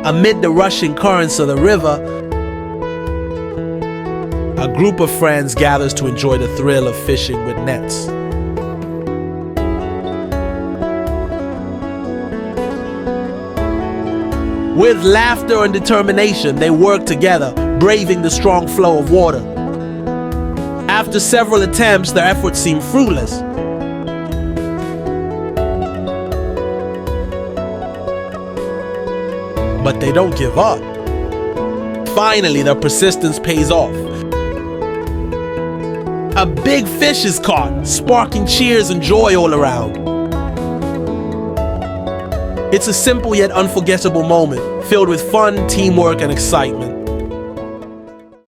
Amid the rushing currents of the river, a group of friends gathers to enjoy the thrill of fishing with nets. With laughter and determination, they work together, braving the strong flow of water. After several attempts, their efforts seem fruitless. But they don't give up. Finally, their persistence pays off. A big fish is caught, sparking cheers and joy all around. It's a simple yet unforgettable moment, filled with fun, teamwork, and excitement.